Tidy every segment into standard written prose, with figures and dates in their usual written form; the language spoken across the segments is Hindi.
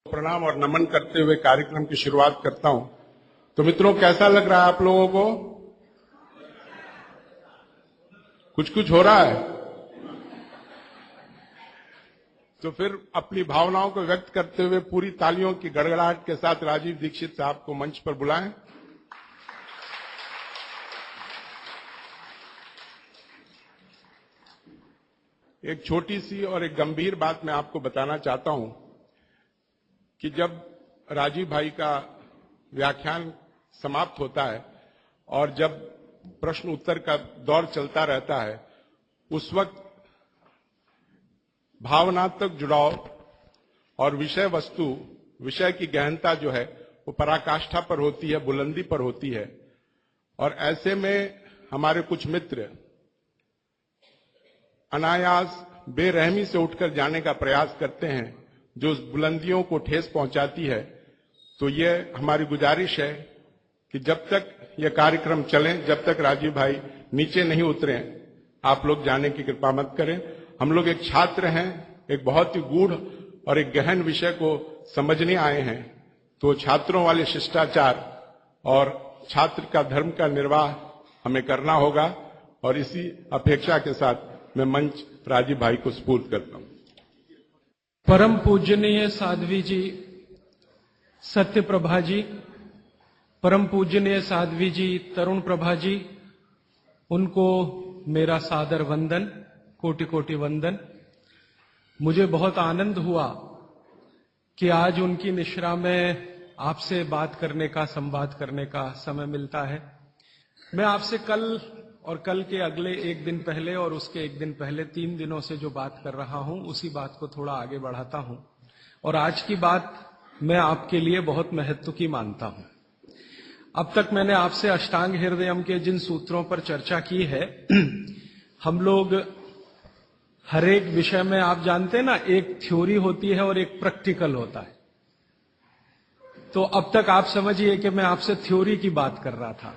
प्रणाम और नमन करते हुए कार्यक्रम की शुरुआत करता हूं। तो मित्रों, कैसा लग रहा है आप लोगों को? कुछ कुछ हो रहा है? तो फिर अपनी भावनाओं को व्यक्त करते हुए पूरी तालियों की गड़गड़ाहट के साथ राजीव दीक्षित साहब को मंच पर बुलाएं। एक छोटी सी और एक गंभीर बात मैं आपको बताना चाहता हूं कि जब राजीव भाई का व्याख्यान समाप्त होता है और जब प्रश्न उत्तर का दौर चलता रहता है, उस वक्त भावनात्मक जुड़ाव और विषय की गहनता जो है वो पराकाष्ठा पर होती है, बुलंदी पर होती है। और ऐसे में हमारे कुछ मित्र अनायास बेरहमी से उठकर जाने का प्रयास करते हैं, जो उस बुलंदियों को ठेस पहुंचाती है। तो ये हमारी गुजारिश है कि जब तक ये कार्यक्रम चले, जब तक राजीव भाई नीचे नहीं उतरे, आप लोग जाने की कृपा मत करें। हम लोग एक छात्र हैं, एक बहुत ही गूढ़ और एक गहन विषय को समझने आए हैं। तो छात्रों वाले शिष्टाचार और छात्र का धर्म का निर्वाह हमें करना होगा। और इसी अपेक्षा के साथ मैं मंच राजीव भाई को सुपुर्द करता हूं। परम पूजनीय साध्वी जी, सत्य प्रभा जी, परम पूजनीय साध्वी जी, तरुण प्रभा जी, उनको मेरा सादर वंदन, कोटि कोटि वंदन। मुझे बहुत आनंद हुआ कि आज उनकी निश्रा में आपसे बात करने का, संवाद करने का समय मिलता है। मैं आपसे कल और कल के अगले एक दिन पहले और उसके एक दिन पहले 3 दिनों से जो बात कर रहा हूं, उसी बात को थोड़ा आगे बढ़ाता हूं। और आज की बात मैं आपके लिए बहुत महत्व की मानता हूं। अब तक मैंने आपसे अष्टांग हृदयम के जिन सूत्रों पर चर्चा की है, हम लोग हर एक विषय में, आप जानते हैं ना, एक थ्योरी होती है और एक प्रैक्टिकल होता है। तो अब तक आप समझिए कि मैं आपसे थ्योरी की बात कर रहा था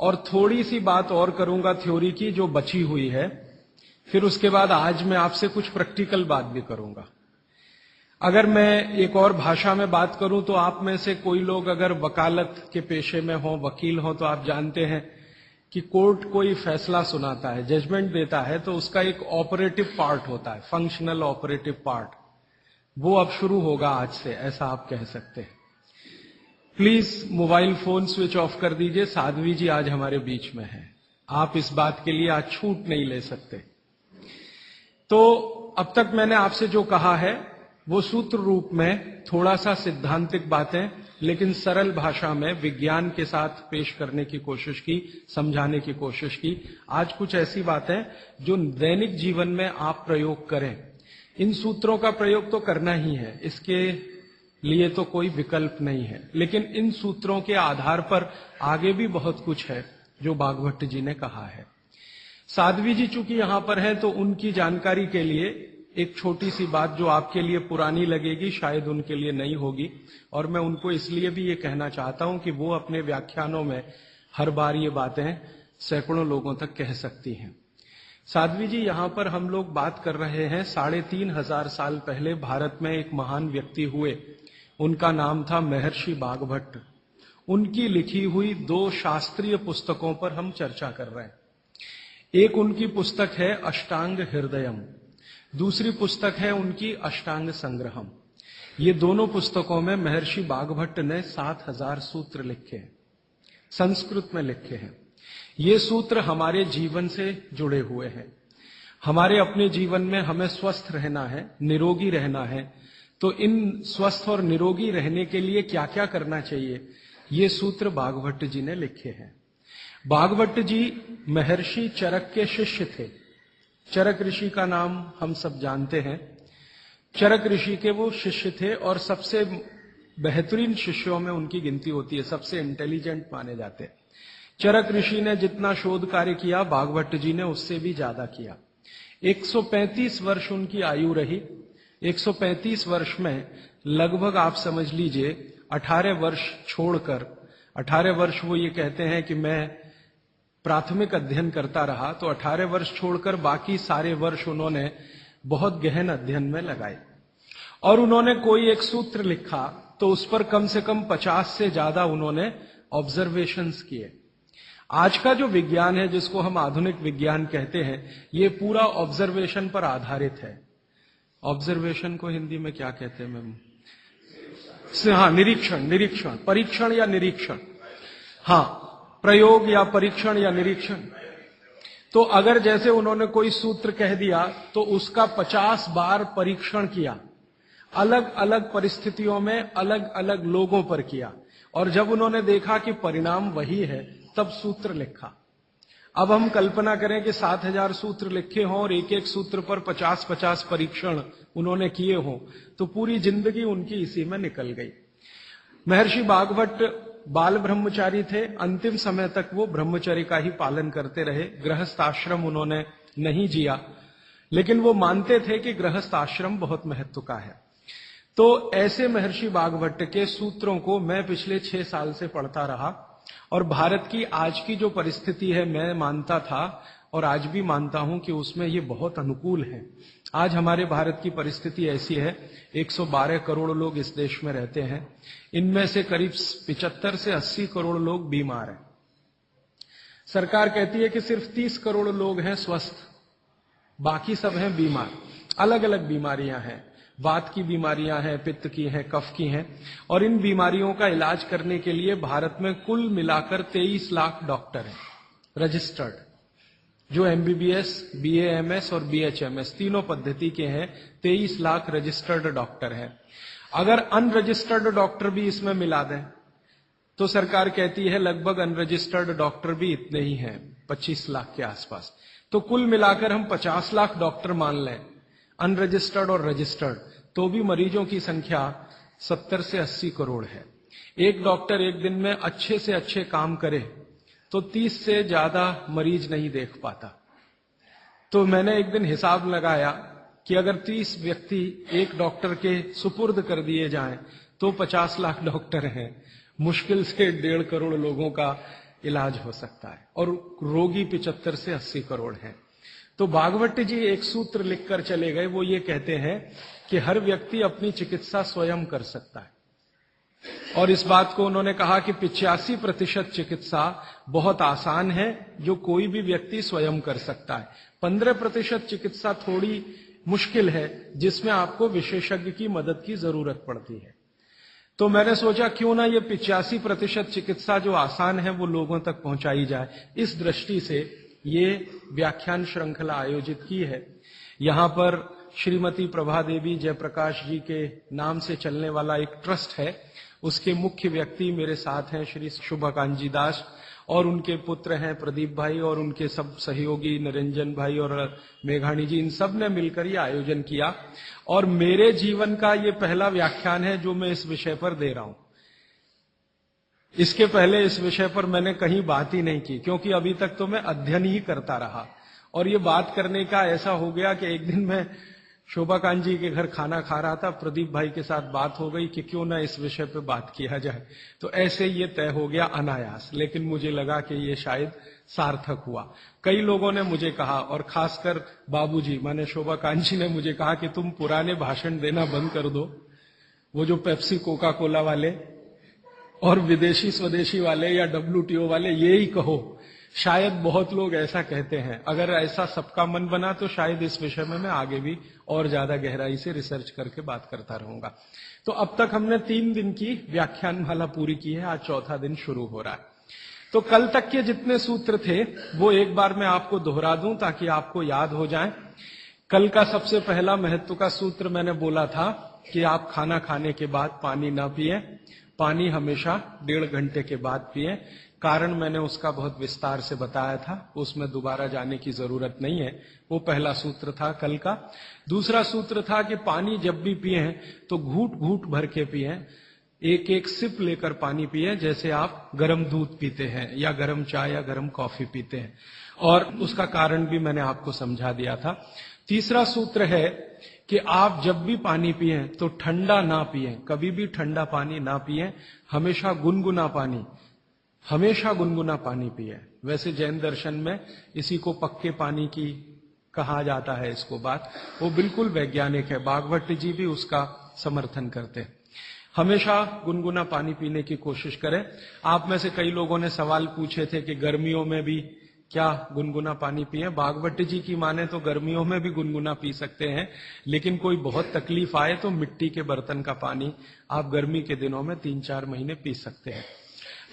और थोड़ी सी बात और करूंगा थ्योरी की जो बची हुई है। फिर उसके बाद आज मैं आपसे कुछ प्रैक्टिकल बात भी करूंगा। अगर मैं एक और भाषा में बात करूं तो आप में से कोई लोग अगर वकालत के पेशे में हो, वकील हो, तो आप जानते हैं कि कोर्ट कोई फैसला सुनाता है, जजमेंट देता है, तो उसका एक ऑपरेटिव पार्ट होता है, फंक्शनल ऑपरेटिव पार्ट। वो अब शुरू होगा आज से, ऐसा आप कह सकते हैं। Please mobile phone switch off कर दीजिए। साध्वी जी आज हमारे बीच में हैं, आप इस बात के लिए आज छूट नहीं ले सकते। तो अब तक मैंने आपसे जो कहा है वो सूत्र रूप में थोड़ा सा सिद्धांतिक बातें, लेकिन सरल भाषा में विज्ञान के साथ पेश करने की कोशिश की, समझाने की कोशिश की। आज कुछ ऐसी बातें जो दैनिक जीवन में आप प्रयोग करें। इन सूत्रों का प्रयोग तो करना ही है, इसके लिए तो कोई विकल्प नहीं है, लेकिन इन सूत्रों के आधार पर आगे भी बहुत कुछ है जो भागवत जी ने कहा है। साध्वी जी चूंकि यहां पर हैं, तो उनकी जानकारी के लिए एक छोटी सी बात जो आपके लिए पुरानी लगेगी, शायद उनके लिए नई होगी। और मैं उनको इसलिए भी ये कहना चाहता हूं कि वो अपने व्याख्यानों में हर बार ये बातें सैकड़ों लोगों तक कह सकती हैं। साध्वी जी, यहां पर हम लोग बात कर रहे हैं 3,500 साल पहले भारत में एक महान व्यक्ति हुए, उनका नाम था महर्षि बागभट्ट। उनकी लिखी हुई 2 शास्त्रीय पुस्तकों पर हम चर्चा कर रहे हैं। एक उनकी पुस्तक है अष्टांग हृदयम, दूसरी पुस्तक है उनकी अष्टांग संग्रहम। ये दोनों पुस्तकों में महर्षि बागभट्ट ने 7,000 सूत्र लिखे हैं, संस्कृत में लिखे हैं। ये सूत्र हमारे जीवन से जुड़े हुए हैं। हमारे अपने जीवन में हमें स्वस्थ रहना है, निरोगी रहना है, तो इन स्वस्थ और निरोगी रहने के लिए क्या क्या करना चाहिए, ये सूत्र बागभट्ट जी ने लिखे हैं। बागभट्ट जी महर्षि चरक के शिष्य थे। चरक ऋषि का नाम हम सब जानते हैं। चरक ऋषि के वो शिष्य थे और सबसे बेहतरीन शिष्यों में उनकी गिनती होती है, सबसे इंटेलिजेंट माने जाते हैं। चरक ऋषि ने जितना शोध कार्य किया, बागभट्ट जी ने उससे भी ज्यादा किया। 135 वर्ष उनकी आयु रही। 135 वर्ष में लगभग आप समझ लीजिए 18 वर्ष छोड़कर, 18 वर्ष वो ये कहते हैं कि मैं प्राथमिक अध्ययन करता रहा, तो 18 वर्ष छोड़कर बाकी सारे वर्ष उन्होंने बहुत गहन अध्ययन में लगाए। और उन्होंने कोई एक सूत्र लिखा तो उस पर कम से कम 50 से ज्यादा उन्होंने ऑब्जर्वेशंस किए। आज का जो विज्ञान है, जिसको हम आधुनिक विज्ञान कहते हैं, ये पूरा ऑब्जर्वेशन पर आधारित है। ऑब्जर्वेशन को हिंदी में क्या कहते हैं मैम? हाँ, निरीक्षण, परीक्षण या निरीक्षण, हाँ, प्रयोग या परीक्षण या निरीक्षण। तो अगर जैसे उन्होंने कोई सूत्र कह दिया तो उसका 50 बार परीक्षण किया, अलग अलग परिस्थितियों में अलग अलग लोगों पर किया, और जब उन्होंने देखा कि परिणाम वही है तब सूत्र लिखा। अब हम कल्पना करें कि 7000 सूत्र लिखे हों और एक एक सूत्र पर 50-50 परीक्षण उन्होंने किए हों, तो पूरी जिंदगी उनकी इसी में निकल गई। महर्षि भागवत बाल ब्रह्मचारी थे, अंतिम समय तक वो ब्रह्मचर्य का ही पालन करते रहे, गृहस्थ आश्रम उन्होंने नहीं जिया, लेकिन वो मानते थे कि गृहस्थ आश्रम बहुत महत्व का है। तो ऐसे महर्षि भागवत के सूत्रों को मैं पिछले 6 साल से पढ़ता रहा, और भारत की आज की जो परिस्थिति है, मैं मानता था और आज भी मानता हूं कि उसमें ये बहुत अनुकूल है। आज हमारे भारत की परिस्थिति ऐसी है, 112 करोड़ लोग इस देश में रहते हैं, इनमें से करीब 75 से 80 करोड़ लोग बीमार हैं। सरकार कहती है कि सिर्फ 30 करोड़ लोग हैं स्वस्थ, बाकी सब हैं बीमार। अलग अलग बीमारियां हैं, वात की बीमारियां हैं, पित्त की हैं, कफ की हैं, और इन बीमारियों का इलाज करने के लिए भारत में कुल मिलाकर 23 लाख डॉक्टर हैं रजिस्टर्ड, जो एमबीबीएस, बीएएमएस और बीएचएमएस तीनों पद्धति के हैं। 23 लाख रजिस्टर्ड डॉक्टर हैं। अगर अनरजिस्टर्ड डॉक्टर भी इसमें मिला दें तो सरकार कहती है लगभग अनरजिस्टर्ड डॉक्टर भी इतने ही हैं, 25 लाख के आसपास। तो कुल मिलाकर हम 50 लाख डॉक्टर मान लें, अनरजिस्टर्ड और रजिस्टर्ड, तो भी मरीजों की संख्या 70 से 80 करोड़ है। एक डॉक्टर एक दिन में अच्छे से अच्छे काम करे तो 30 से ज्यादा मरीज नहीं देख पाता। तो मैंने एक दिन हिसाब लगाया कि अगर 30 व्यक्ति एक डॉक्टर के सुपुर्द कर दिए जाएं तो 50 लाख डॉक्टर हैं, मुश्किल से 1.5 करोड़ लोगों का इलाज हो सकता है, और रोगी 75 से 80 करोड़ हैं। तो भागवत जी एक सूत्र लिखकर चले गए, वो ये कहते हैं कि हर व्यक्ति अपनी चिकित्सा स्वयं कर सकता है, और इस बात को उन्होंने कहा कि 85% चिकित्सा बहुत आसान है, जो कोई भी व्यक्ति स्वयं कर सकता है। 15% चिकित्सा थोड़ी मुश्किल है, जिसमें आपको विशेषज्ञ की मदद की जरूरत पड़ती है। तो मैंने सोचा क्यों ना ये 85% चिकित्सा जो आसान है वो लोगों तक पहुंचाई जाए। इस दृष्टि से ये व्याख्यान श्रृंखला आयोजित की है। यहां पर श्रीमती प्रभा देवी जयप्रकाश जी के नाम से चलने वाला एक ट्रस्ट है, उसके मुख्य व्यक्ति मेरे साथ हैं श्री शुभकांजी दास, और उनके पुत्र हैं प्रदीप भाई, और उनके सब सहयोगी निरंजन भाई और मेघाणी जी, इन सब ने मिलकर ये आयोजन किया। और मेरे जीवन का ये पहला व्याख्यान है जो मैं इस विषय पर दे रहा हूं। इसके पहले इस विषय पर मैंने कहीं बात ही नहीं की, क्योंकि अभी तक तो मैं अध्ययन ही करता रहा। और ये बात करने का ऐसा हो गया कि एक दिन मैं शोभाकांत जी के घर खाना खा रहा था, प्रदीप भाई के साथ बात हो गई कि क्यों ना इस विषय पे बात किया जाए। तो ऐसे ये तय हो गया अनायास, लेकिन मुझे लगा कि ये शायद सार्थक हुआ। कई लोगों ने मुझे कहा, और खासकर बाबूजी माने शोभाकांत जी ने मुझे कहा कि तुम पुराने भाषण देना बंद कर दो, वो जो पेप्सी कोका कोला वाले और विदेशी स्वदेशी वाले या WTO वाले, ये ही कहो। शायद बहुत लोग ऐसा कहते हैं। अगर ऐसा सबका मन बना तो शायद इस विषय में मैं आगे भी और ज्यादा गहराई से रिसर्च करके बात करता रहूंगा। तो अब तक हमने 3 दिन की व्याख्यानमाला पूरी की है, आज चौथा दिन शुरू हो रहा है। तो कल तक के जितने सूत्र थे वो एक बार मैं आपको दोहरा दूं ताकि आपको याद हो जाए। कल का सबसे पहला महत्व का सूत्र मैंने बोला था कि आप खाना खाने के बाद पानी ना पिए, पानी हमेशा 1.5 घंटे के बाद पिए। कारण मैंने उसका बहुत विस्तार से बताया था, उसमें दोबारा जाने की जरूरत नहीं है। वो पहला सूत्र था कल का। दूसरा सूत्र था कि पानी जब भी पिए तो घूट घूट भर के पिए, एक एक सिप लेकर पानी पिए, जैसे आप गर्म दूध पीते हैं या गर्म चाय या गर्म कॉफी पीते हैं, और उसका कारण भी मैंने आपको समझा दिया था। तीसरा सूत्र है कि आप जब भी पानी पिए तो ठंडा ना पिए, कभी भी ठंडा पानी ना पिए, हमेशा गुनगुना पानी पिए। वैसे जैन दर्शन में इसी को पक्के पानी की कहा जाता है, इसको बात वो बिल्कुल वैज्ञानिक है। भागवत जी भी उसका समर्थन करते हैं। हमेशा गुनगुना पानी पीने की कोशिश करें। आप में से कई लोगों ने सवाल पूछे थे कि गर्मियों में भी क्या गुनगुना पानी पिए। भागवत जी की माने तो गर्मियों में भी गुनगुना पी सकते हैं, लेकिन कोई बहुत तकलीफ आए तो मिट्टी के बर्तन का पानी आप गर्मी के दिनों में 3-4 महीने पी सकते हैं।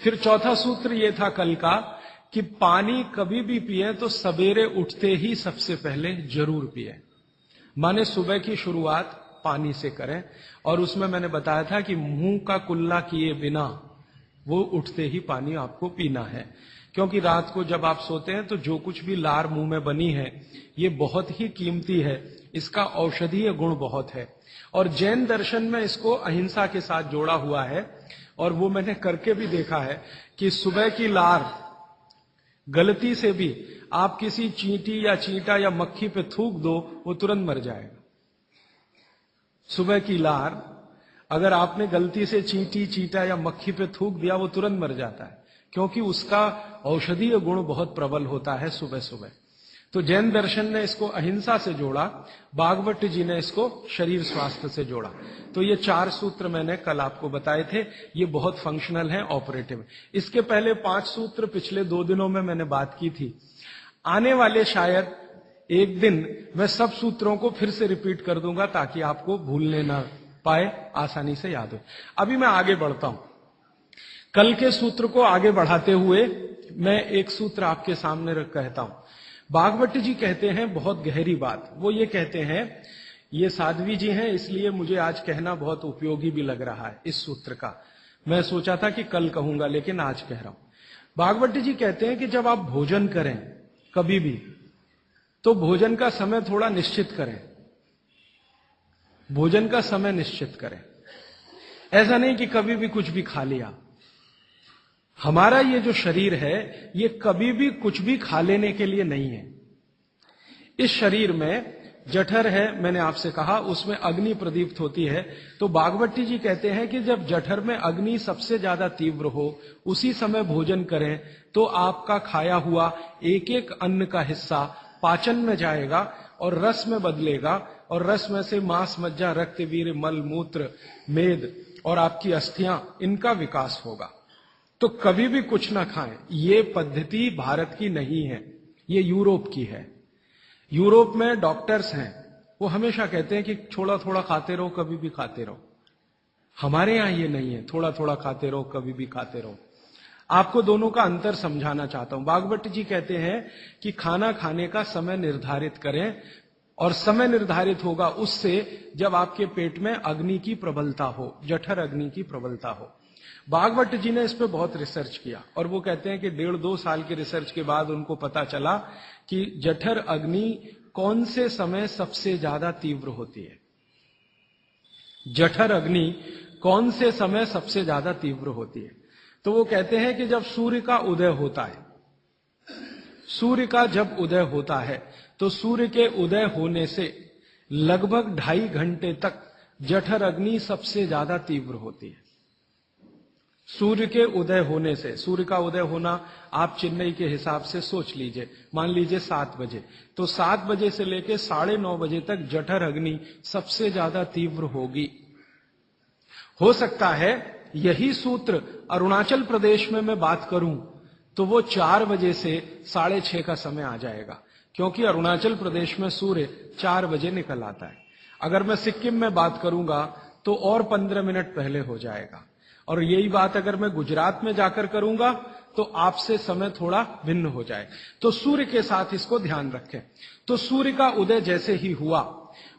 फिर चौथा सूत्र ये था कल का कि पानी कभी भी पिए तो सवेरे उठते ही सबसे पहले जरूर पिए, माने सुबह की शुरुआत पानी से करें। और उसमें मैंने बताया था कि मुंह का कुल्ला किए बिना वो उठते ही पानी आपको पीना है, क्योंकि रात को जब आप सोते हैं तो जो कुछ भी लार मुंह में बनी है ये बहुत ही कीमती है, इसका औषधीय गुण बहुत है। और जैन दर्शन में इसको अहिंसा के साथ जोड़ा हुआ है, और वो मैंने करके भी देखा है कि सुबह की लार गलती से भी आप किसी चींटी या चींटा या मक्खी पे थूक दो, वो तुरंत मर जाएगा। सुबह की लार अगर आपने गलती से चींटी, चींटा या मक्खी पे थूक दिया, वो तुरंत मर जाता है, क्योंकि उसका औषधीय गुण बहुत प्रबल होता है सुबह सुबह। तो जैन दर्शन ने इसको अहिंसा से जोड़ा, भागवत जी ने इसको शरीर स्वास्थ्य से जोड़ा। तो ये 4 सूत्र मैंने कल आपको बताए थे, ये बहुत फंक्शनल हैं, ऑपरेटिव। इसके पहले 5 सूत्र पिछले 2 दिनों में मैंने बात की थी। आने वाले शायद एक दिन मैं सब सूत्रों को फिर से रिपीट कर दूंगा ताकि आपको भूलने ना पाए, आसानी से याद हो। अभी मैं आगे बढ़ता हूं। कल के सूत्र को आगे बढ़ाते हुए मैं एक सूत्र आपके सामने रख कहता हूं। भागवत जी कहते हैं बहुत गहरी बात। वो ये कहते हैं, ये साध्वी जी हैं इसलिए मुझे आज कहना बहुत उपयोगी भी लग रहा है इस सूत्र का। मैं सोचा था कि कल कहूंगा, लेकिन आज कह रहा हूं। भागवत जी कहते हैं कि जब आप भोजन करें कभी भी, तो भोजन का समय थोड़ा निश्चित करें। भोजन का समय निश्चित करें, ऐसा नहीं कि कभी भी कुछ भी खा लिया। हमारा ये जो शरीर है ये कभी भी कुछ भी खा लेने के लिए नहीं है। इस शरीर में जठर है, मैंने आपसे कहा, उसमें अग्नि प्रदीप्त होती है। तो भागवत जी कहते हैं कि जब जठर में अग्नि सबसे ज्यादा तीव्र हो, उसी समय भोजन करें, तो आपका खाया हुआ एक एक अन्न का हिस्सा पाचन में जाएगा और रस में बदलेगा, और रस में से मांस, मज्जा, रक्त, वीर्य, मल, मूत्र, मेद और आपकी अस्थियां, इनका विकास होगा। तो कभी भी कुछ ना खाएं। ये पद्धति भारत की नहीं है, ये यूरोप की है। यूरोप में डॉक्टर्स हैं, वो हमेशा कहते हैं कि थोड़ा थोड़ा खाते रहो, कभी भी खाते रहो। हमारे यहां ये नहीं है, थोड़ा थोड़ा खाते रहो, कभी भी खाते रहो। आपको दोनों का अंतर समझाना चाहता हूं। भागवत जी कहते हैं कि खाना खाने का समय निर्धारित करें, और समय निर्धारित होगा उससे जब आपके पेट में अग्नि की प्रबलता हो, जठर अग्नि की प्रबलता हो। भागवत जी ने इस पे बहुत रिसर्च किया, और वो कहते हैं कि 1.5-2 साल के रिसर्च के बाद उनको पता चला कि जठर अग्नि कौन से समय सबसे ज्यादा तीव्र होती है। जठर अग्नि कौन से समय सबसे ज्यादा तीव्र होती है? तो वो कहते हैं कि जब सूर्य का उदय होता है, सूर्य का जब उदय होता है, तो सूर्य के उदय होने से लगभग 2.5 घंटे तक जठर अग्नि सबसे ज्यादा तीव्र होती है। सूर्य के उदय होने से, सूर्य का उदय होना आप चेन्नई के हिसाब से सोच लीजिए, मान लीजिए 7 बजे, तो 7 बजे से लेकर 9:30 बजे तक जठर अग्नि सबसे ज्यादा तीव्र होगी। हो सकता है यही सूत्र अरुणाचल प्रदेश में मैं बात करूं तो वो 4 बजे से 6:30 का समय आ जाएगा, क्योंकि अरुणाचल प्रदेश में सूर्य 4 बजे निकल आता है। अगर मैं सिक्किम में बात करूंगा तो और 15 मिनट पहले हो जाएगा, और यही बात अगर मैं गुजरात में जाकर करूंगा तो आपसे समय थोड़ा भिन्न हो जाए। तो सूर्य के साथ इसको ध्यान रखें। तो सूर्य का उदय जैसे ही हुआ,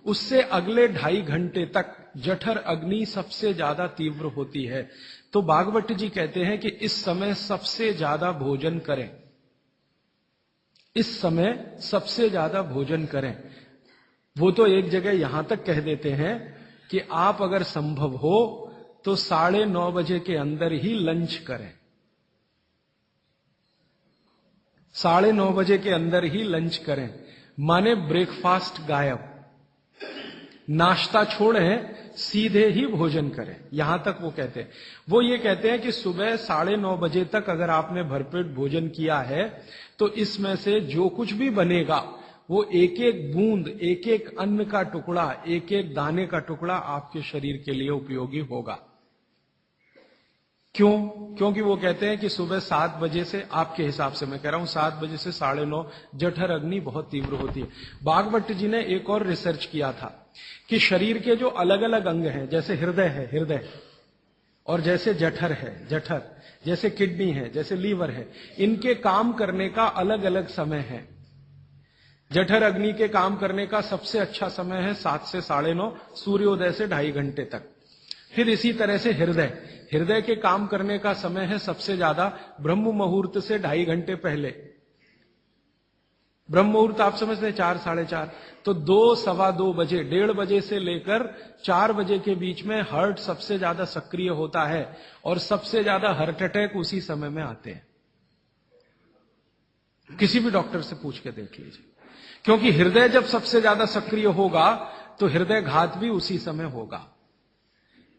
उससे अगले 2.5 घंटे तक जठर अग्नि सबसे ज्यादा तीव्र होती है। तो भागवत जी कहते हैं कि इस समय सबसे ज्यादा भोजन करें, इस समय सबसे ज्यादा भोजन करें। वो तो एक जगह यहां तक कह देते हैं कि आप अगर संभव हो तो 9:30 बजे के अंदर ही लंच करें। 9:30 बजे के अंदर ही लंच करें, माने ब्रेकफास्ट गायब, नाश्ता छोड़ें, सीधे ही भोजन करें। यहां तक वो कहते हैं। वो ये कहते हैं कि सुबह 9:30 बजे तक अगर आपने भरपेट भोजन किया है तो इसमें से जो कुछ भी बनेगा वो एक एक बूंद, एक एक अन्न का टुकड़ा, एक एक दाने का टुकड़ा आपके शरीर के लिए उपयोगी होगा। क्यों? क्योंकि वो कहते हैं कि सुबह 7 बजे से, आपके हिसाब से मैं कह रहा हूं, 7 बजे से 9:30 जठर अग्नि बहुत तीव्र होती है। भागवत जी ने एक और रिसर्च किया था कि शरीर के जो अलग अलग अंग हैं, जैसे हृदय है, हृदय, और जैसे जठर है, जठर, जैसे किडनी है, जैसे लीवर है, इनके काम करने का अलग अलग समय है। जठर अग्नि के काम करने का सबसे अच्छा समय है 7 से 9:30, सूर्योदय से 2.5 घंटे तक। फिर इसी तरह से हृदय, हृदय के काम करने का समय है सबसे ज्यादा ब्रह्म मुहूर्त से 2.5 घंटे पहले। ब्रह्म मुहूर्त आप समझते हैं 4, 4:30, तो 2, सवा 2 बजे, 1:30 बजे से लेकर 4 बजे के बीच में हार्ट सबसे ज्यादा सक्रिय होता है और सबसे ज्यादा हार्ट अटैक उसी समय में आते हैं। किसी भी डॉक्टर से पूछ के देख लीजिए, क्योंकि हृदय जब सबसे ज्यादा सक्रिय होगा तो हृदय घात भी उसी समय होगा।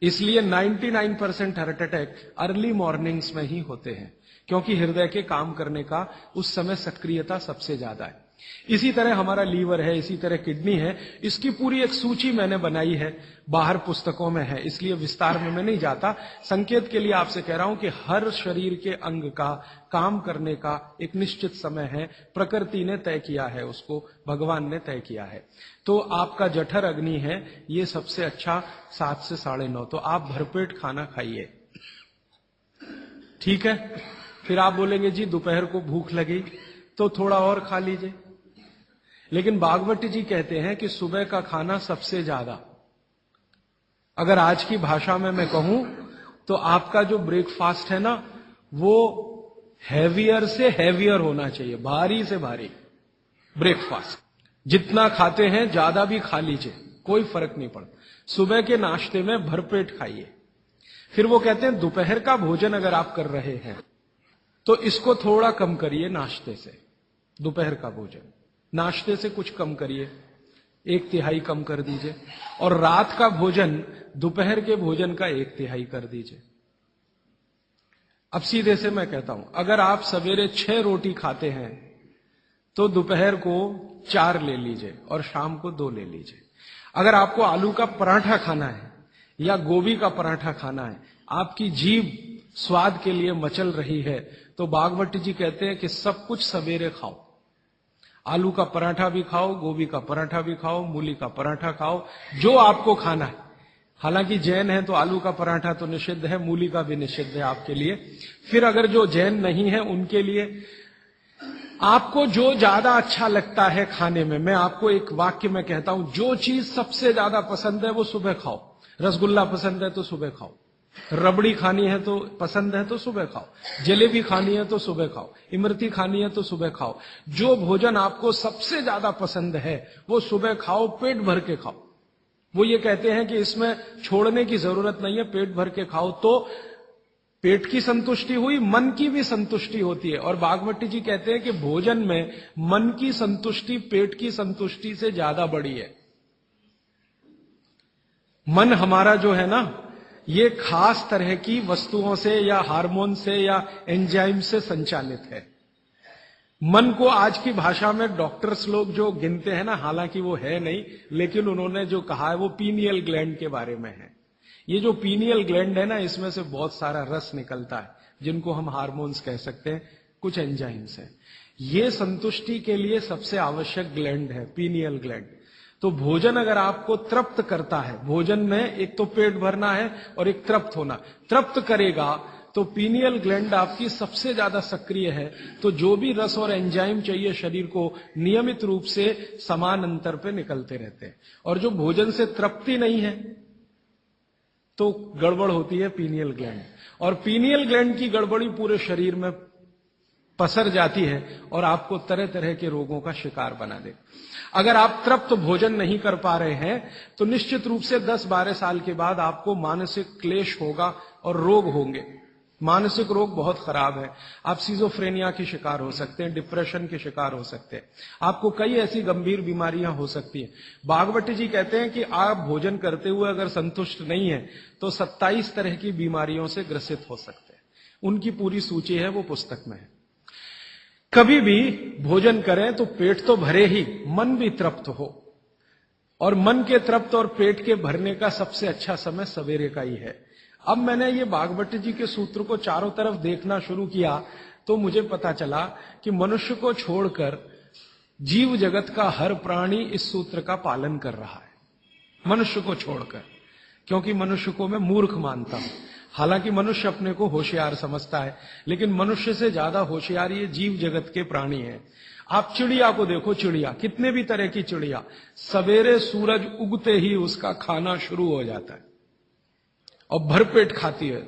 इसलिए 99% हार्ट अटैक अर्ली मॉर्निंग्स में ही होते हैं, क्योंकि हृदय के काम करने का उस समय सक्रियता सबसे ज्यादा है। इसी तरह हमारा लीवर है, इसी तरह किडनी है। इसकी पूरी एक सूची मैंने बनाई है, बाहर पुस्तकों में है, इसलिए विस्तार में मैं नहीं जाता। संकेत के लिए आपसे कह रहा हूं कि हर शरीर के अंग का काम करने का एक निश्चित समय है, प्रकृति ने तय किया है, उसको भगवान ने तय किया है। तो आपका जठर अग्नि है, ये सबसे अच्छा 7 से 9:30, तो आप भरपेट खाना खाइए, ठीक है। फिर आप बोलेंगे जी दोपहर को भूख लगी तो थोड़ा और खा लीजिए, लेकिन भागवत जी कहते हैं कि सुबह का खाना सबसे ज्यादा, अगर आज की भाषा में मैं कहूं तो आपका जो ब्रेकफास्ट है ना, वो हैवियर से हैवियर होना चाहिए, भारी से भारी ब्रेकफास्ट। जितना खाते हैं ज्यादा भी खा लीजिए, कोई फर्क नहीं पड़ता। सुबह के नाश्ते में भरपेट खाइए। फिर वो कहते हैं दोपहर का भोजन अगर आप कर रहे हैं तो इसको थोड़ा कम करिए, नाश्ते से, दोपहर का भोजन नाश्ते से कुछ कम करिए, 1/3 कम कर दीजिए, और रात का भोजन दोपहर के भोजन का 1/3 कर दीजिए। अब सीधे से मैं कहता हूं, अगर आप सवेरे 6 रोटी खाते हैं तो दोपहर को 4 ले लीजिए और शाम को 2 ले लीजिए। अगर आपको आलू का पराठा खाना है या गोभी का पराठा खाना है, आपकी जीभ स्वाद के लिए मचल रही है, तो भागवत जी कहते हैं कि सब कुछ सवेरे खाओ। आलू का पराठा भी खाओ, गोभी का पराठा भी खाओ, मूली का पराठा खाओ, जो आपको खाना है। हालांकि जैन है तो आलू का पराठा तो निषिद्ध है, मूली का भी निषिद्ध है आपके लिए। फिर अगर जो जैन नहीं है उनके लिए आपको जो ज्यादा अच्छा लगता है खाने में, मैं आपको एक वाक्य में कहता हूं, जो चीज सबसे ज्यादा पसंद है वो सुबह खाओ। रसगुल्ला पसंद है तो सुबह खाओ, रबड़ी खानी है तो पसंद है तो सुबह खाओ, जलेबी खानी है तो सुबह खाओ, इमरती खानी है तो सुबह खाओ। जो भोजन आपको सबसे ज्यादा पसंद है वो सुबह खाओ, पेट भर के खाओ। वो ये कहते हैं कि इसमें छोड़ने की जरूरत नहीं है, पेट भर के खाओ तो पेट की संतुष्टि हुई, मन की भी संतुष्टि होती है। और भागवत जी कहते हैं कि भोजन में मन की संतुष्टि पेट की संतुष्टि से ज्यादा बड़ी है। मन हमारा जो है ना, ये खास तरह की वस्तुओं से या हार्मोन से या एंजाइम से संचालित है। मन को आज की भाषा में डॉक्टर्स लोग जो गिनते हैं ना, हालांकि वो है नहीं, लेकिन उन्होंने जो कहा है वो पीनियल ग्लैंड के बारे में है। ये जो पीनियल ग्लैंड है ना, इसमें से बहुत सारा रस निकलता है, जिनको हम हार्मोन्स कह सकते हैं, कुछ एंजाइम्स हैं। ये संतुष्टि के लिए सबसे आवश्यक ग्लैंड है पीनियल ग्लैंड। तो भोजन अगर आपको तृप्त करता है, भोजन में एक तो पेट भरना है और एक तृप्त होना, तृप्त करेगा तो पीनियल ग्लैंड आपकी सबसे ज्यादा सक्रिय है, तो जो भी रस और एंजाइम चाहिए शरीर को नियमित रूप से समान अंतर पे निकलते रहते हैं। और जो भोजन से तृप्ति नहीं है तो गड़बड़ होती है पीनियल ग्लैंड, और पीनियल ग्लैंड की गड़बड़ी पूरे शरीर में पसर जाती है और आपको तरह तरह के रोगों का शिकार बना दे। अगर आप तृप्त भोजन नहीं कर पा रहे हैं तो निश्चित रूप से 10-12 साल के बाद आपको मानसिक क्लेश होगा और रोग होंगे। मानसिक रोग बहुत खराब है, आप सिजोफ्रेनिया के शिकार हो सकते हैं, डिप्रेशन के शिकार हो सकते हैं, आपको कई ऐसी गंभीर बीमारियां हो सकती हैं। भागवत जी कहते हैं कि आप भोजन करते हुए अगर संतुष्ट नहीं है तो 27 तरह की बीमारियों से ग्रसित हो सकते हैं। उनकी पूरी सूची है, वो पुस्तक में है। कभी भी भोजन करें तो पेट तो भरे ही, मन भी तृप्त हो। और मन के तृप्त और पेट के भरने का सबसे अच्छा समय सवेरे का ही है। अब मैंने ये भागवत जी के सूत्र को चारों तरफ देखना शुरू किया तो मुझे पता चला कि मनुष्य को छोड़कर जीव जगत का हर प्राणी इस सूत्र का पालन कर रहा है, मनुष्य को छोड़कर। क्योंकि मनुष्य को मैं मूर्ख मानता हूं। हालांकि मनुष्य अपने को होशियार समझता है, लेकिन मनुष्य से ज्यादा होशियार ये जीव जगत के प्राणी हैं। आप चिड़िया को देखो, चिड़िया, कितने भी तरह की चिड़िया, सवेरे सूरज उगते ही उसका खाना शुरू हो जाता है और भरपेट खाती है।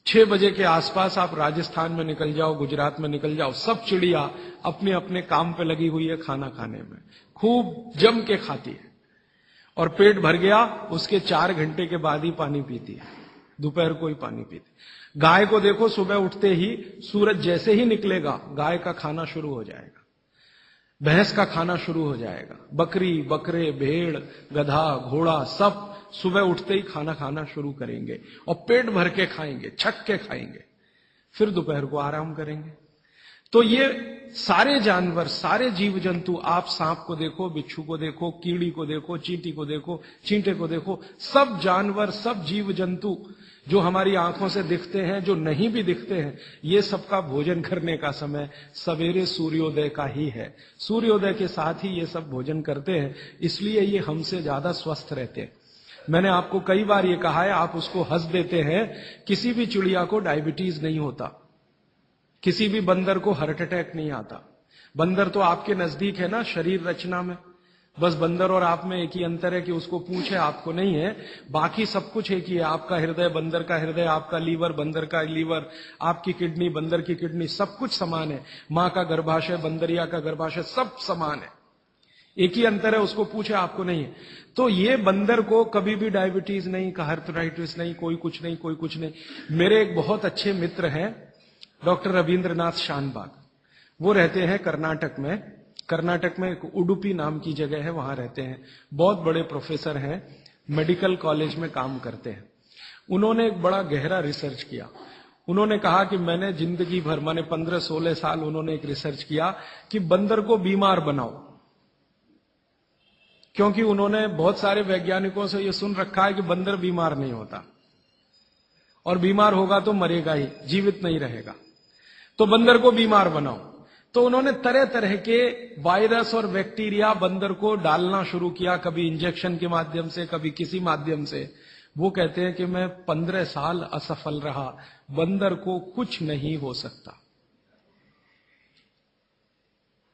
6 बजे के आसपास आप राजस्थान में निकल जाओ, गुजरात में निकल जाओ, सब चिड़िया अपने अपने काम पे लगी हुई है, खाना खाने में खूब जम के खाती है। और पेट भर गया, उसके 4 घंटे के बाद ही पानी पीती है, दोपहर को ही पानी पीती है। गाय को देखो, सुबह उठते ही सूरज जैसे ही निकलेगा गाय का खाना शुरू हो जाएगा, भैंस का खाना शुरू हो जाएगा। बकरी, बकरे, भेड़, गधा, घोड़ा सब सुबह उठते ही खाना खाना शुरू करेंगे और पेट भर के खाएंगे, छक के खाएंगे, फिर दोपहर को आराम करेंगे। तो ये सारे जानवर, सारे जीव जंतु, आप सांप को देखो, बिच्छू को देखो, कीड़ी को देखो, चींटी को देखो, चींटे को देखो, सब जानवर, सब जीव जंतु जो हमारी आंखों से दिखते हैं, जो नहीं भी दिखते हैं, ये सबका भोजन करने का समय सवेरे सूर्योदय का ही है। सूर्योदय के साथ ही ये सब भोजन करते हैं, इसलिए ये हमसे ज्यादा स्वस्थ रहते हैं। मैंने आपको कई बार ये कहा है, आप उसको हंस देते हैं, किसी भी चिड़िया को डायबिटीज नहीं होता, किसी भी बंदर को हार्ट अटैक नहीं आता। बंदर तो आपके नजदीक है ना शरीर रचना में, बस बंदर और आप में एक ही अंतर है कि उसको पूंछ है, आपको नहीं है, बाकी सब कुछ एक ही है। आपका हृदय बंदर का हृदय, आपका लीवर बंदर का लीवर, आपकी किडनी बंदर की किडनी, सब कुछ समान है। मां का गर्भाशय, बंदरिया का गर्भाशय, सब समान है, एक ही अंतर है, उसको पूछे, आपको नहीं है। तो ये बंदर को कभी भी डायबिटीज नहीं, आर्थराइटिस नहीं, कोई कुछ नहीं, कोई कुछ नहीं। मेरे एक बहुत अच्छे मित्र हैं डॉक्टर रविंद्रनाथ शानबाग, वो रहते हैं कर्नाटक में। कर्नाटक में एक उडुपी नाम की जगह है, वहां रहते हैं। बहुत बड़े प्रोफेसर हैं, मेडिकल कॉलेज में काम करते हैं। उन्होंने एक बड़ा गहरा रिसर्च किया। उन्होंने कहा कि मैंने जिंदगी भर, माने 15-16 साल उन्होंने एक रिसर्च किया कि बंदर को बीमार बनाओ। क्योंकि उन्होंने बहुत सारे वैज्ञानिकों से यह सुन रखा है कि बंदर बीमार नहीं होता, और बीमार होगा तो मरेगा ही, जीवित नहीं रहेगा। तो बंदर को बीमार बनाओ। तो उन्होंने तरह तरह के वायरस और बैक्टीरिया बंदर को डालना शुरू किया, कभी इंजेक्शन के माध्यम से, कभी किसी माध्यम से। वो कहते हैं कि मैं 15 साल असफल रहा, बंदर को कुछ नहीं हो सकता।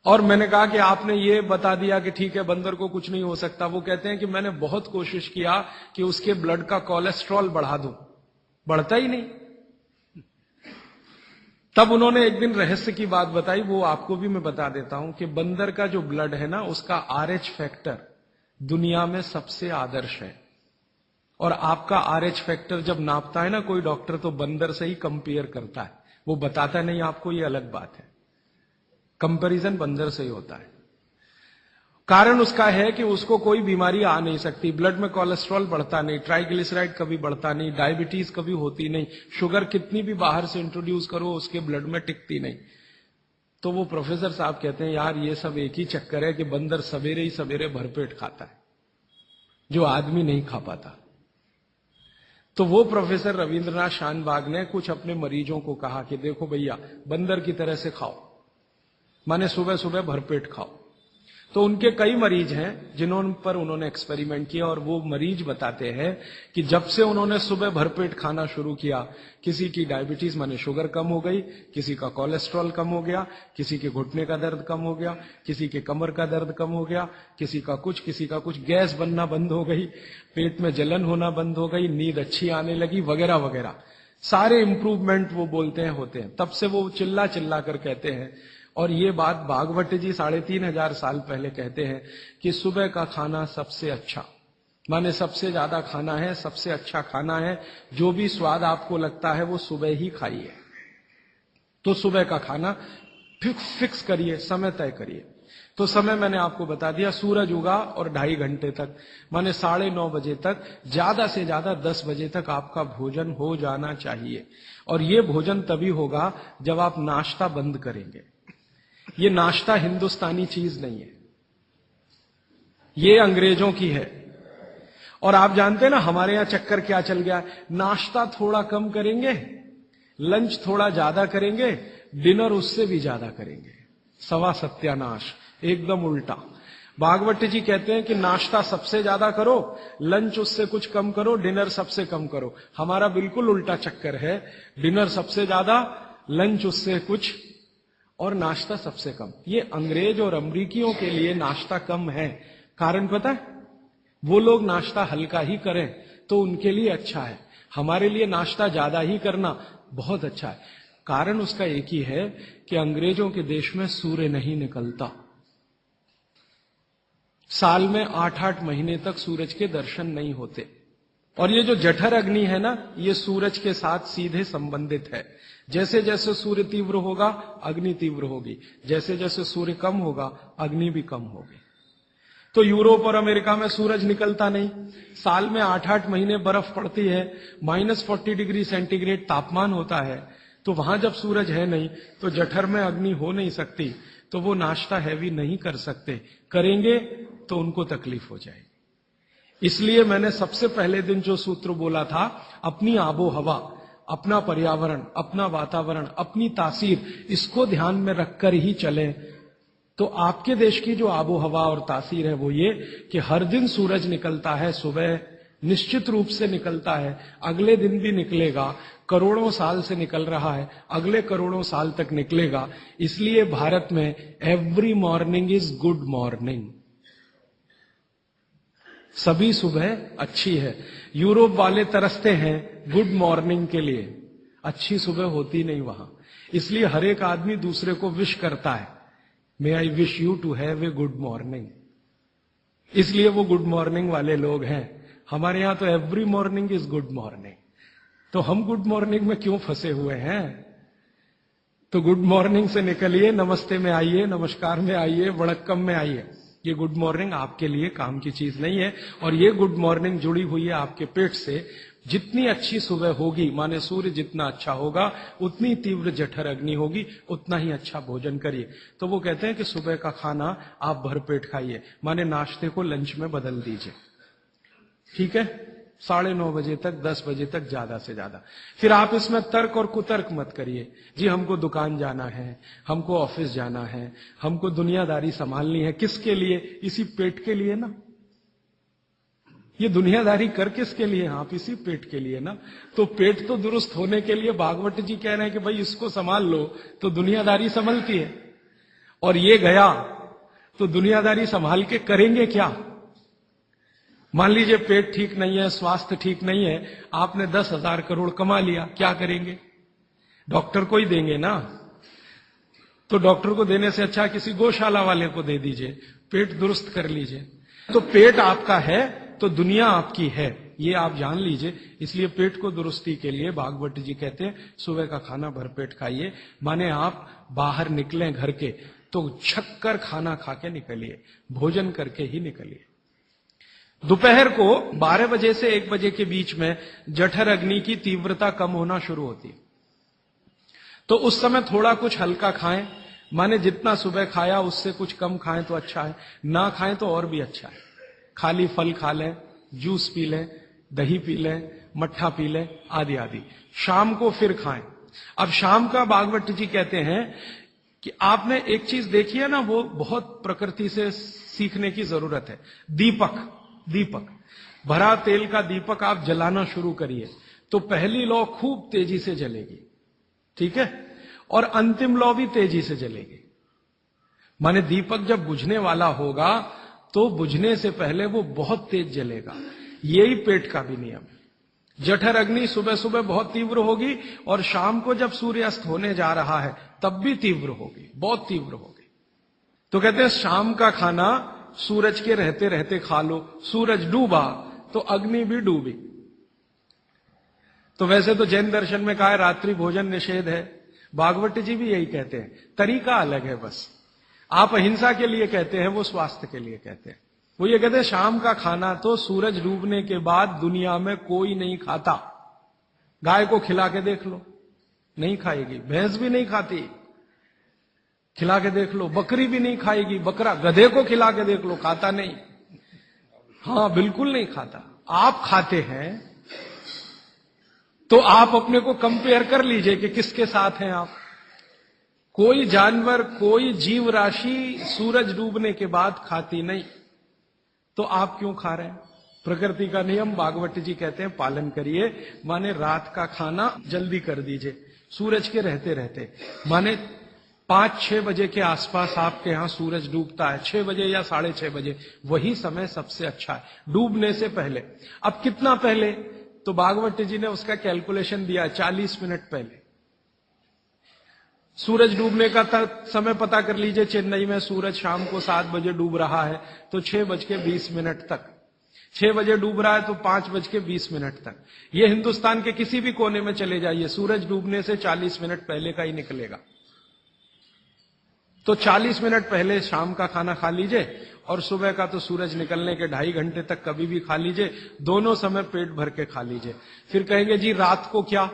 और मैंने कहा कि आपने ये बता दिया कि ठीक है बंदर को कुछ नहीं हो सकता। वो कहते हैं कि मैंने बहुत कोशिश किया कि उसके ब्लड का कोलेस्ट्रॉल बढ़ा दूं, बढ़ता ही नहीं। तब उन्होंने एक दिन रहस्य की बात बताई, वो आपको भी मैं बता देता हूं कि बंदर का जो ब्लड है ना, उसका RH फैक्टर दुनिया में सबसे आदर्श है। और आपका RH फैक्टर जब नापता है ना कोई डॉक्टर, तो बंदर से ही कंपेयर करता है, वो बताता नहीं आपको, ये अलग बात है। कंपैरिजन बंदर से ही होता है। कारण उसका है कि उसको कोई बीमारी आ नहीं सकती, ब्लड में कोलेस्ट्रॉल बढ़ता नहीं, ट्राइग्लिसराइड कभी बढ़ता नहीं, डायबिटीज कभी होती नहीं, शुगर कितनी भी बाहर से इंट्रोड्यूस करो उसके ब्लड में टिकती नहीं। तो वो प्रोफेसर साहब कहते हैं यार ये सब एक ही चक्कर है कि बंदर सवेरे ही सवेरे भरपेट खाता है, जो आदमी नहीं खा पाता। तो वो प्रोफेसर रविंद्रनाथ शानबाग ने कुछ अपने मरीजों को कहा कि देखो भैया, बंदर की तरह से खाओ, माने सुबह सुबह भरपेट खाओ। तो उनके कई मरीज हैं जिन्होंने पर उन्होंने एक्सपेरिमेंट किया, और वो मरीज बताते हैं कि जब से उन्होंने सुबह भरपेट खाना शुरू किया, किसी की डायबिटीज माने शुगर कम हो गई, किसी का कोलेस्ट्रॉल कम हो गया, किसी के घुटने का दर्द कम हो गया, किसी के कमर का दर्द कम हो गया, किसी का कुछ, गैस बनना बंद हो गई, पेट में जलन होना बंद हो गई, नींद अच्छी आने लगी, वगैरह वगैरह सारे इंप्रूवमेंट वो बोलते हैं होते हैं। तब से वो चिल्ला चिल्ला कर कहते हैं, और ये बात भागवत जी 3500 साल पहले कहते हैं कि सुबह का खाना सबसे अच्छा, माने सबसे ज्यादा खाना है, सबसे अच्छा खाना है। जो भी स्वाद आपको लगता है वो सुबह ही खाइए। तो सुबह का खाना फिक्स करिए, समय तय करिए। तो समय मैंने आपको बता दिया, सूरज उगा और 2.5 घंटे तक, माने 9:30 बजे तक, ज्यादा से ज्यादा 10 बजे तक आपका भोजन हो जाना चाहिए। और ये भोजन तभी होगा जब आप नाश्ता बंद करेंगे। ये नाश्ता हिंदुस्तानी चीज नहीं है, ये अंग्रेजों की है। और आप जानते हैं ना हमारे यहां चक्कर क्या चल गया, नाश्ता थोड़ा कम करेंगे, लंच थोड़ा ज्यादा करेंगे, डिनर उससे भी ज्यादा करेंगे। सवा सत्यानाश, एकदम उल्टा। भागवत जी कहते हैं कि नाश्ता सबसे ज्यादा करो, लंच उससे कुछ कम करो, डिनर सबसे कम करो। हमारा बिल्कुल उल्टा चक्कर है, डिनर सबसे ज्यादा, लंच उससे कुछ और नाश्ता सबसे कम। ये अंग्रेज और अमरीकियों के लिए नाश्ता कम है। कारण पता है, वो लोग नाश्ता हल्का ही करें तो उनके लिए अच्छा है, हमारे लिए नाश्ता ज्यादा ही करना बहुत अच्छा है। कारण उसका एक ही है कि अंग्रेजों के देश में सूर्य नहीं निकलता। साल में 8-8 महीने तक सूरज के दर्शन नहीं होते। और ये जो जठर अग्नि है ना, ये सूरज के साथ सीधे संबंधित है। जैसे जैसे सूर्य तीव्र होगा, अग्नि तीव्र होगी, जैसे जैसे सूर्य कम होगा, अग्नि भी कम होगी। तो यूरोप और अमेरिका में सूरज निकलता नहीं, साल में 8-8 महीने बर्फ पड़ती है, -40 डिग्री सेंटीग्रेड तापमान होता है। तो वहां जब सूरज है नहीं तो जठर में अग्नि हो नहीं सकती, तो वो नाश्ता हैवी नहीं कर सकते, करेंगे तो उनको तकलीफ हो जाएगी। इसलिए मैंने सबसे पहले दिन जो सूत्र बोला था, अपनी आबो हवा, अपना पर्यावरण, अपना वातावरण, अपनी तासीर, इसको ध्यान में रखकर ही चलें। तो आपके देश की जो आबो हवा और तासीर है वो ये कि हर दिन सूरज निकलता है, सुबह निश्चित रूप से निकलता है, अगले दिन भी निकलेगा, करोड़ों साल से निकल रहा है, अगले करोड़ों साल तक निकलेगा। इसलिए भारत में every morning is good morning, सभी सुबह अच्छी है। यूरोप वाले तरसते हैं गुड मॉर्निंग के लिए, अच्छी सुबह होती नहीं वहां। इसलिए हर एक आदमी दूसरे को विश करता है, may I wish you to have a good morning. इसलिए वो गुड मॉर्निंग वाले लोग हैं। हमारे यहां तो every morning is good morning. तो हम गुड मॉर्निंग में क्यों फंसे हुए हैं? तो गुड मॉर्निंग से निकलिए, नमस्ते में आइए, नमस्कार में आइए, वणक्कम में आइए। ये गुड मॉर्निंग आपके लिए काम की चीज नहीं है। और ये गुड मॉर्निंग जुड़ी हुई है आपके पेट से। जितनी अच्छी सुबह होगी, माने सूर्य जितना अच्छा होगा, उतनी तीव्र जठर अग्नि होगी, उतना ही अच्छा भोजन करिए। तो वो कहते हैं कि सुबह का खाना आप भरपेट खाइए, माने नाश्ते को लंच में बदल दीजिए, ठीक है, 9:30 बजे तक, 10 बजे तक ज्यादा से ज्यादा। फिर आप इसमें तर्क और कुतर्क मत करिए, जी हमको दुकान जाना है, हमको ऑफिस जाना है, हमको दुनियादारी संभालनी है। किसके लिए? इसी पेट के लिए ना। ये दुनियादारी कर किसके लिए? आप इसी पेट के लिए ना। तो पेट तो दुरुस्त होने के लिए भागवत जी कह रहे हैं कि भाई इसको संभाल लो तो दुनियादारी संभलती है। और ये गया तो दुनियादारी संभाल के करेंगे क्या? मान लीजिए पेट ठीक नहीं है, स्वास्थ्य ठीक नहीं है, आपने 10,000 करोड़ कमा लिया, क्या करेंगे? डॉक्टर को ही देंगे ना। तो डॉक्टर को देने से अच्छा किसी गौशाला वाले को दे दीजिए, पेट दुरुस्त कर लीजिए। तो पेट आपका है तो दुनिया आपकी है, ये आप जान लीजिए। इसलिए पेट को दुरुस्ती के लिए भागवत जी कहते हैं सुबह का खाना भरपेट खाइए। माने आप बाहर निकलें घर के तो छक्कर खाना खा के निकलिए, भोजन करके ही निकलिए। दोपहर को 12 बजे से 1 बजे के बीच में जठर अग्नि की तीव्रता कम होना शुरू होती है। तो उस समय थोड़ा कुछ हल्का खाएं, माने जितना सुबह खाया उससे कुछ कम खाएं तो अच्छा है, ना खाएं तो और भी अच्छा है। खाली फल खा लें, जूस पी लें, दही पी लें, मट्ठा पी लें, आदि आदि। शाम को फिर खाएं। अब शाम का भागवत जी कहते हैं कि आपने एक चीज देखी है ना, वो बहुत प्रकृति से सीखने की जरूरत है। दीपक भरा तेल का दीपक आप जलाना शुरू करिए तो पहली लौ खूब तेजी से जलेगी, ठीक है, और अंतिम लौ भी तेजी से जलेगी। माने दीपक जब बुझने वाला होगा तो बुझने से पहले वो बहुत तेज जलेगा। यही पेट का भी नियम है। जठर अग्नि सुबह सुबह बहुत तीव्र होगी और शाम को जब सूर्यास्त होने जा रहा है तब भी तीव्र होगी, बहुत तीव्र होगी। तो कहते हैं शाम का खाना सूरज के रहते रहते खा लो। सूरज डूबा तो अग्नि भी डूबी। तो वैसे तो जैन दर्शन में कहा है रात्रि भोजन निषेध है, भागवत जी भी यही कहते हैं, तरीका अलग है बस। आप अहिंसा के लिए कहते हैं, वो स्वास्थ्य के लिए कहते हैं। वो ये कहते हैं शाम का खाना तो सूरज डूबने के बाद दुनिया में कोई नहीं खाता। गाय को खिला के देख लो, नहीं खाएगी। भैंस भी नहीं खाती, खिला के देख लो। बकरी भी नहीं खाएगी, बकरा गधे को खिला के देख लो, खाता नहीं। हाँ, बिल्कुल नहीं खाता। आप खाते हैं तो आप अपने को कंपेयर कर लीजिए कि किसके साथ हैं आप। कोई जानवर, कोई जीव राशि सूरज डूबने के बाद खाती नहीं, तो आप क्यों खा रहे हैं? प्रकृति का नियम भागवत जी कहते हैं पालन करिए। माने रात का खाना जल्दी कर दीजिए, सूरज के रहते रहते। माने 5-6 बजे के आसपास आपके यहां सूरज डूबता है, 6 बजे या 6:30 बजे, वही समय सबसे अच्छा है, डूबने से पहले। अब कितना पहले? तो भागवत जी ने उसका कैलकुलेशन दिया है, 40 मिनट पहले। सूरज डूबने का समय पता कर लीजिए। चेन्नई में सूरज शाम को 7 बजे डूब रहा है, तो 6:20 तक। 6 बजे डूब रहा है तो 5:20 तक। ये हिंदुस्तान के किसी भी कोने में चले जाइए, सूरज डूबने से 40 मिनट पहले का ही निकलेगा। तो 40 मिनट पहले शाम का खाना खा लीजिए, और सुबह का तो सूरज निकलने के 2.5 घंटे तक कभी भी खा लीजिए। दोनों समय पेट भर के खा लीजिए। फिर कहेंगे जी रात को क्या?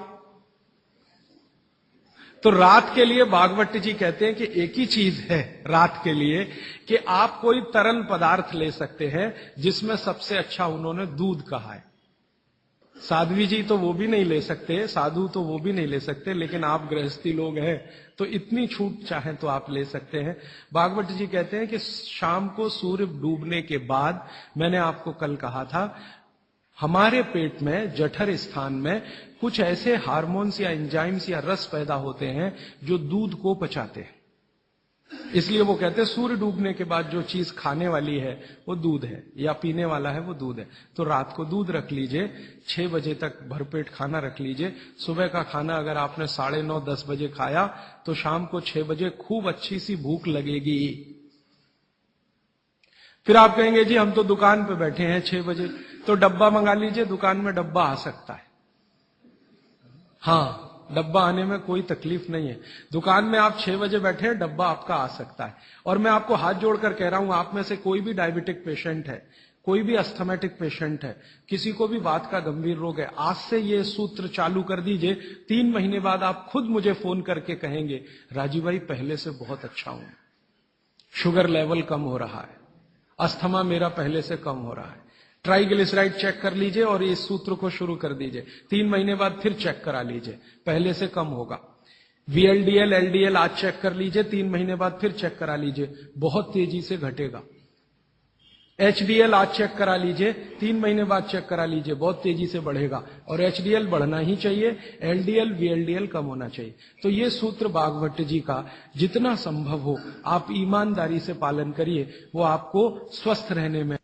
तो रात के लिए भागवत जी कहते हैं कि एक ही चीज है रात के लिए, कि आप कोई तरल पदार्थ ले सकते हैं, जिसमें सबसे अच्छा उन्होंने दूध कहा है। साध्वी जी तो वो भी नहीं ले सकते, साधु तो वो भी नहीं ले सकते, लेकिन आप गृहस्थी लोग हैं तो इतनी छूट चाहें तो आप ले सकते हैं। भागवत जी कहते हैं कि शाम को सूर्य डूबने के बाद, मैंने आपको कल कहा था, हमारे पेट में जठर स्थान में कुछ ऐसे हार्मोन्स या एंजाइम्स या रस पैदा होते हैं जो दूध को पचाते हैं। इसलिए वो कहते हैं सूर्य डूबने के बाद जो चीज खाने वाली है वो दूध है, या पीने वाला है वो दूध है। तो रात को दूध रख लीजिए, 6 बजे तक भरपेट खाना रख लीजिए। सुबह का खाना अगर आपने 9:30-10 बजे खाया तो शाम को 6 बजे खूब अच्छी सी भूख लगेगी। फिर आप कहेंगे जी हम तो दुकान पे बैठे हैं 6 बजे, तो डब्बा मंगा लीजिए, दुकान में डब्बा आ सकता है। हाँ, डब्बा आने में कोई तकलीफ नहीं है। दुकान में आप 6 बजे बैठे हैं, डब्बा आपका आ सकता है। और मैं आपको हाथ जोड़कर कह रहा हूं, आप में से कोई भी डायबिटिक पेशेंट है, कोई भी अस्थमेटिक पेशेंट है, किसी को भी बात का गंभीर रोग है, आज से ये सूत्र चालू कर दीजिए। 3 महीने बाद आप खुद मुझे फोन करके कहेंगे राजीव भाई पहले से बहुत अच्छा हूं, शुगर लेवल कम हो रहा है, अस्थमा मेरा पहले से कम हो रहा है। ट्राइग्लिसराइड चेक कर लीजिए और इस सूत्र को शुरू कर दीजिए। 3 महीने बाद फिर चेक करा लीजिए, पहले से कम होगा। VLDL, LDL आज चेक कर लीजिए, 3 महीने बाद फिर चेक करा लीजिए, बहुत तेजी से घटेगा। HDL आज चेक करा लीजिए, 3 महीने बाद चेक करा लीजिए, बहुत तेजी से बढ़ेगा। और HDL बढ़ना ही चाहिए, LDL, VLDL कम होना चाहिए। तो ये सूत्र भागवत जी का जितना संभव हो आप ईमानदारी से पालन करिए, वो आपको स्वस्थ रहने में